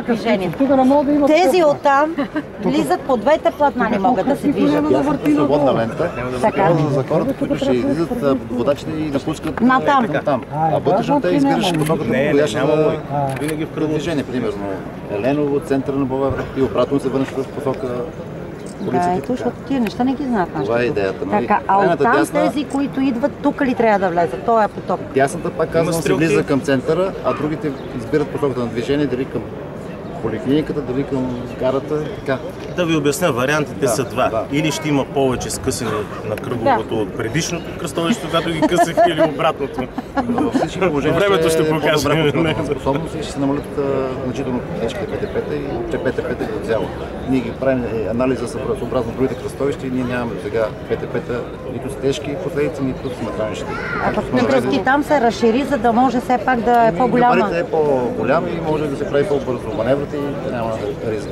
движението. Да Тези оттам влизат по двете платна, не могат да се движат. Свободна лента. Така. За хората, които ще излизат водачите и напускат Натам. А вътрешно те избираш посоката, подходяща винаги в кръг движение, примерно Еленово, центъра на Благоевград и обратно се върнеш в посока Да, ето, защото тия неща не ги знаят. Това е идеята. Нали? Така, а оттам тези, които идват, тук ли трябва да влезат? Той е поток. Дясната, пак казвам, се влиза към центъра, а другите избират посоката на движение, дали към поликлиниката, дали към гарата. Така. Да ви обясня, вариантите са два. Да. Или ще има повече скъсане на кръговото от предишното кръстовище, когато ги късах, или обратното. Във всички положения Времето ще покаже. Способност и ще се намалят значително тежките ПТП-та и ПТП-та като цяло. Ние ги правим анализа съобразно другите кръстовища и ние нямаме сега ПТП-та нито с тежки последици, нито с направени. А пък Петровски там се разшири, за да може все пак да е по-голяма. Габаритът е по-голям и може да се прави по-бързо маневрата и няма риск.